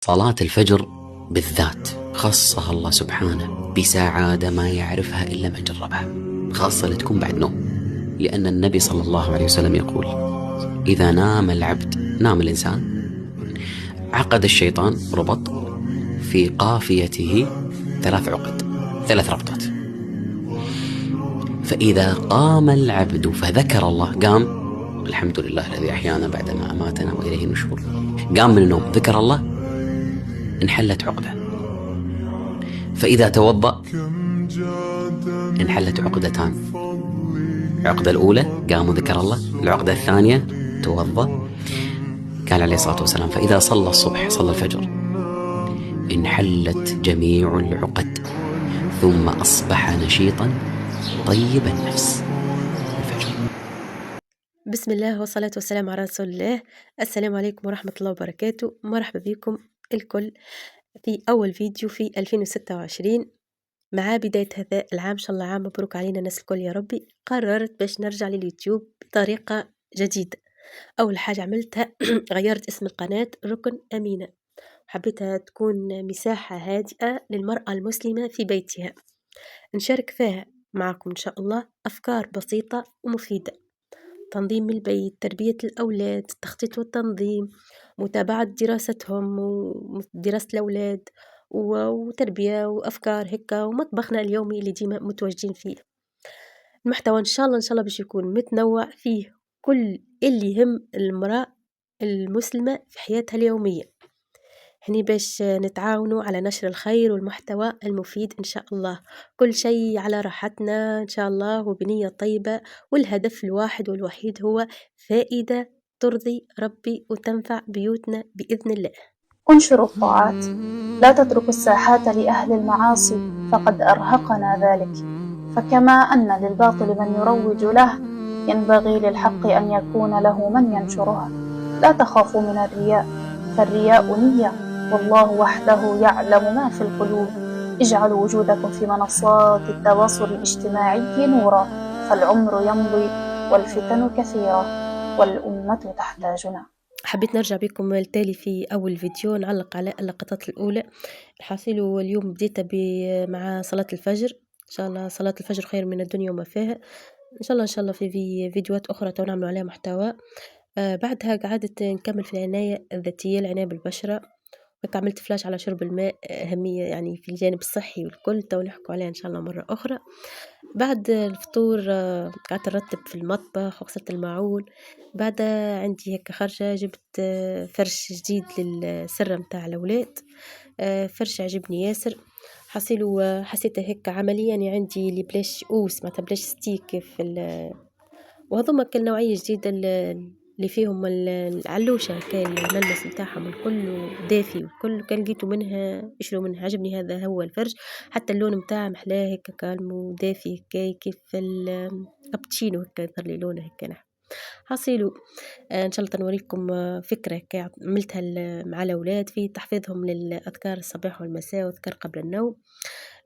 صلاة الفجر بالذات خصها الله سبحانه بسعادة ما يعرفها إلا من جربها، خاصة اللي تكون بعد نوم، لأن النبي صلى الله عليه وسلم يقول: إذا نام العبد، نام الإنسان، عقد الشيطان ربط في قافيته 3 عقد، 3 ربطات. فإذا قام العبد فذكر الله، قام، الحمد لله الذي أحيانا بعدما أماتنا وإليه النشور، قام من النوم ذكر الله، انحلت عقدة. فإذا توضأ انحلت عقدتان، العقدة الأولى قام وذكر الله، العقدة الثانية توضأ. قال عليه الصلاة والسلام: فإذا صلى الصبح، صلى الفجر، انحلت جميع العقد، ثم أصبح نشيطا طيب النفس. الفجر. بسم الله والصلاة والسلام على رسول الله. السلام عليكم ورحمة الله وبركاته. مرحبا بكم الكل في أول فيديو في 2026 مع بداية هذا العام. إن شاء الله عام مبروك علينا الناس الكل يا ربي. قررت باش نرجع لليوتيوب بطريقة جديدة. أول حاجة عملتها غيرت اسم القناة ركن أمينة، حبيتها تكون مساحة هادئة للمرأة المسلمة في بيتها، نشارك فيها معكم إن شاء الله أفكار بسيطة ومفيدة: تنظيم البيت، تربية الأولاد، التخطيط والتنظيم، متابعة دراستهم ودراسة الأولاد، وتربية وأفكار هكا، ومطبخنا اليومي اللي ديما متواجدين فيه. المحتوى إن شاء الله باش يكون متنوع، فيه كل اللي يهم المرأة المسلمة في حياتها اليومية، هني باش نتعاونوا على نشر الخير والمحتوى المفيد إن شاء الله. كل شيء على راحتنا إن شاء الله وبنية طيبة، والهدف الواحد والوحيد هو فائدة ترضي ربي وتنفع بيوتنا بإذن الله. انشروا الطاعات، لا تتركوا الساحات لأهل المعاصي فقد أرهقنا ذلك، فكما أن للباطل من يروج له، ينبغي للحق أن يكون له من ينشرها. لا تخافوا من الرياء، فالرياء نية، والله وحده يعلم ما في القلوب. اجعلوا وجودكم في منصات التواصل الاجتماعي نورا، فالعمر يمضي والفتن كثيرة والأمة تحتاجنا. حبيت نرجع بكم التالي في أول فيديو نعلق على اللقطات الأولى. الحاصل اليوم بديت مع صلاة الفجر، إن شاء الله صلاة الفجر خير من الدنيا وما فيها. إن شاء الله في فيديوهات أخرى نعمل عليها محتوى. بعدها قعدت نكمل في العناية الذاتية، العناية بالبشرة، عملت فلاش على شرب الماء، أهمية يعني في الجانب الصحي والكل، تو نحكوا عليها إن شاء الله مرة أخرى. بعد الفطور قعدت نرتب في المطبخ وغسلت الماعون. بعد عندي هيك خرجة جبت فرش جديد للسرة متاع الأولاد، فرش عجبني ياسر، حصيله حسيته هيك عملي، يعني عندي اللي بلاش أوس معناتها بلاش ستيك وهذوما كل نوعية جديدة اللي فيهم العلوشة، كان الملمس متاعهم الكل دافي والكل، كان لقيته منها اشرو منها، عجبني هذا هو الفرج، حتى اللون متاعه محلاه هيك كالم ودافي هيك كيف الكابتشينو هيك يظهر لي لونه هيك نحو حصيله. ان شاء الله نوريكم فكرة هيك عملتها مع الأولاد في تحفيظهم للأذكار الصباح والمساء وأذكار قبل النوم.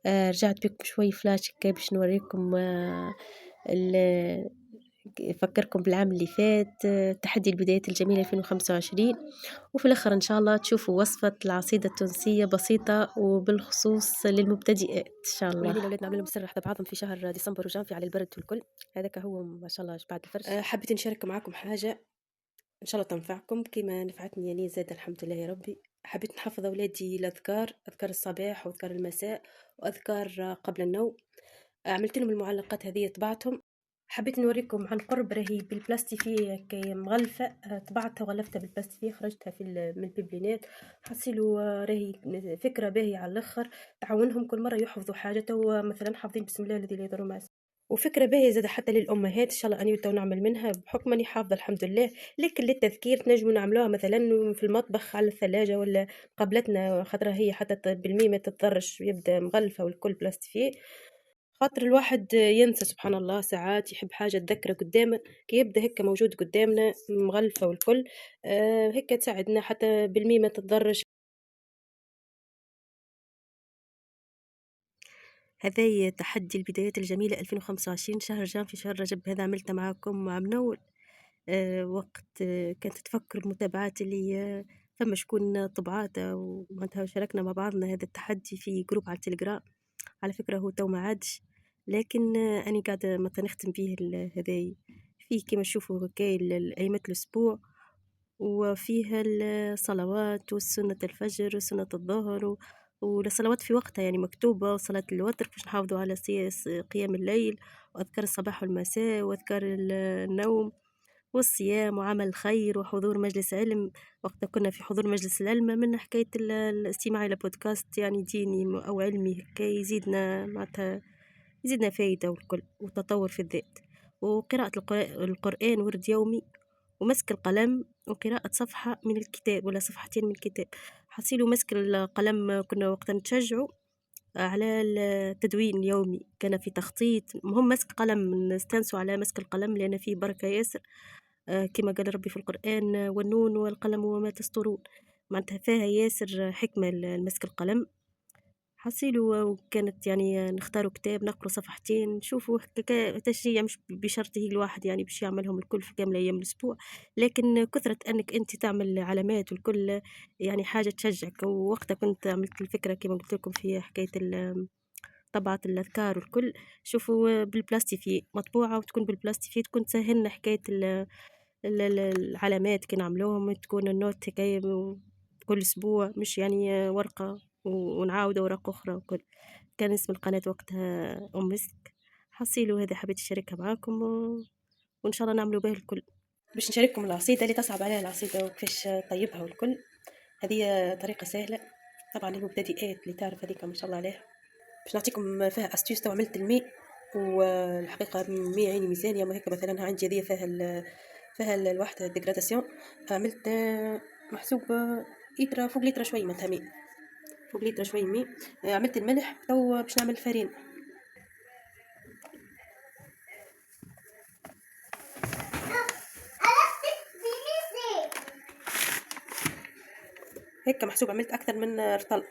رجعت بكم شوي فلاش هيك باش نوريكم أفكركم بالعام اللي فات، تحدي البدايات الجميلة 2025، وفي الآخر إن شاء الله تشوفوا وصفة العصيدة التونسية بسيطة وبالخصوص للمبتدئات إن شاء الله. الأولاد نعمل لهم سر حتى بعضهم في شهر ديسمبر وجانفي على البرد والكل، هذاك هو ما شاء الله بعد الفرش. حبيت نشارك معاكم حاجة إن شاء الله تنفعكم كما نفعتني يعني زاد الحمد لله يا ربي. حبيت نحفظ أولادي الأذكار، أذكار الصباح وأذكار المساء وأذكار قبل النوم. عملت لهم المعلقات هذه طبعتهم. حبيت نوريكم عن قرب راهي بالبلاستيكية كي مغلفة، طبعتها وغلفتها بالبلاستيكية، خرجتها من البيبلينات. حصيلوا راهي فكرة باهية على الآخر، تعاونهم كل مرة يحفظوا حاجة، مثلا حافظين بسم الله الذي لا يضر مع اسمه، وفكرة باهية زاد حتى للأمهات. إن شاء الله أني تو نعمل منها بحكم أني حافظة الحمد لله، لكن للتذكير تنجموا نعملوها مثلا في المطبخ على الثلاجة ولا قبلتنا، خاطر هي حتى بالمية ما تتضرش، يبدا مغلفة والكل بلاستيكي، خاطر الواحد ينسى سبحان الله ساعات يحب حاجة تذكره قدامه، كي يبدا هكا موجود قدامنا مغلفة والكل هكا تساعدنا حتى بالمية ما تتضرش. هذا تحدي البدايات الجميلة 2025 شهر جان في شهر رجب، هذا عملته معكم مع منول. وقت كانت تفكر بمتابعات اللي فما شكون طبعات ومعناتها شاركنا مع بعضنا هذا التحدي في جروب على التليجرام. على فكرة هو تو ما عادش، لكن أنا قاعدة مثلا نختم فيه هذاي، فيه كما تشوفوا هكايا أيامات الأسبوع، وفيها الصلوات وسنة الفجر وسنة الظهر والصلوات في وقتها يعني مكتوبة، وصلاة الوتر باش نحافظوا على قيام الليل، وأذكار الصباح والمساء، وأذكار النوم والصيام وعمل الخير وحضور مجلس علم. وقتها كنا في حضور مجلس العلم من حكاية الاستماع إلى بودكاست يعني ديني أو علمي هكا يزيدنا معناتها يزيدنا فايدة والكل وتطور في الذات، وقراءة القرآن ورد يومي، ومسك القلم وقراءة صفحة من الكتاب ولا صفحتين من الكتاب. حصيلوا مسك القلم كنا وقتا نتشجعوا على التدوين اليومي، كان في تخطيط مهم مسك قلم، نستانسوا على مسك القلم لأن فيه بركة ياسر. كما قال ربي في القرآن والنون والقلم وما تسطرون، معناتها فيها ياسر حكمة المسك القلم. حصيلوا وكانت يعني نختاروا كتاب نقرأ صفحتين نشوفوا تشجيع، مش بشرط هي الواحد يعني باش يعملهم الكل في كامل أيام الأسبوع، لكن كثرة أنك أنت تعمل علامات والكل يعني حاجة تشجعك. ووقتها كنت عملت الفكرة كما قلت لكم في حكاية طبعة الأذكار والكل، شوفوا بالبلاستيفي مطبوعة وتكون بالبلاستيفي تكون تسهلنا حكاية العلامات كي نعملوهم، تكون النوت هكايا كل أسبوع مش يعني ورقة ونعاود ورقة أخرى وكل. كان اسم القناة وقتها أم مسك. حصيلوا هذا حبيت أشاركها معاكم وإن شاء الله نعملوا به الكل. باش نشارككم العصيدة اللي تصعب عليها العصيدة وكيفاش طيبها والكل. هذه طريقة سهلة طبعا للمبتدئات اللي تعرف هذيك ما شاء الله عليها. باش نعطيكم فيها أستيوس. تو عملت المي والحقيقة مي عيني ميزان، يا هيك مثلا عندي هذه فيها الواحدة ديجراداسيون. عملت محسوب لتر فوق لتر شوي معناتها مي فوق لتر شوي مي. عملت الملح. تو باش نعمل الفرين. هيك محسوب عملت أكثر من رطل.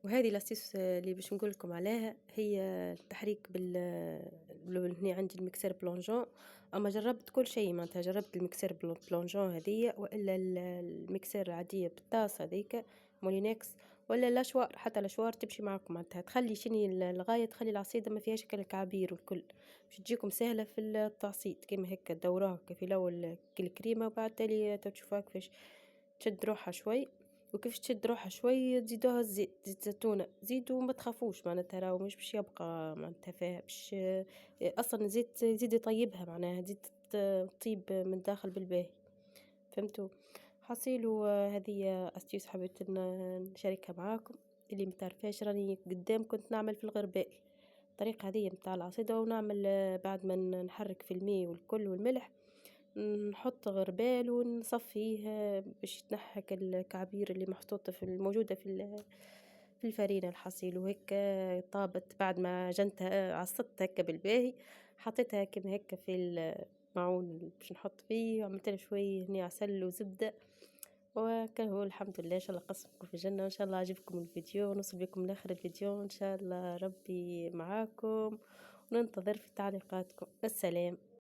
وهذه لاستيس اللي باش نقول لكم عليها هي التحريك هنا عندي المكسر بلونجون، اما جربت كل شيء معناتها جربت المكسر بلونجون هذه والا المكسر عاديه بالطاسه هذيك مولينكس، ولا الاشوار. حتى الاشوار تمشي معكم معناتها تخلي شني الغايه تخلي العصيده ما فيهاش كالكعابير والكل باش تجيكم سهله في التعصيد. كيما هيك دوروها في الاول الكريمه وبعد تالي تشوفوها كيفاش تشد روحها شوي، وكيف تشد روحها شوي تزيدوها الزيت، زيت زيتونة زيدوا ما تخافوش معناتها راهو مش باش يبقى معناتها فيها باش اصلا الزيت يزيد يطيبها معناها تزيد تطيب من داخل بالباهي. فهمتوا؟ حصيلوا هذه استيوس حبيت نشاركها معاكم. اللي متعرفاش راني قدام كنت نعمل في الغربال الطريقة هذه متاع العصيدة، ونعمل بعد ما نحرك في الماء والكل والملح نحط غربال ونصفيه باش يتنحك الكعابير اللي محطوطة الموجودة في الفرينة الحصيل. وهيك طابت بعد ما جنتها عصتها هكا بالباهي، حطيتها كما هكا في المعون باش نحط فيه، وعملت له شوي هني عسل وزبدة، وكان هو الحمد لله. ان شاء الله قسمكم في الجنة، وان شاء الله عجبكم الفيديو، ونوصل بكم لاخر الفيديو ان شاء الله. ربي معاكم وننتظر في تعليقاتكم. السلام.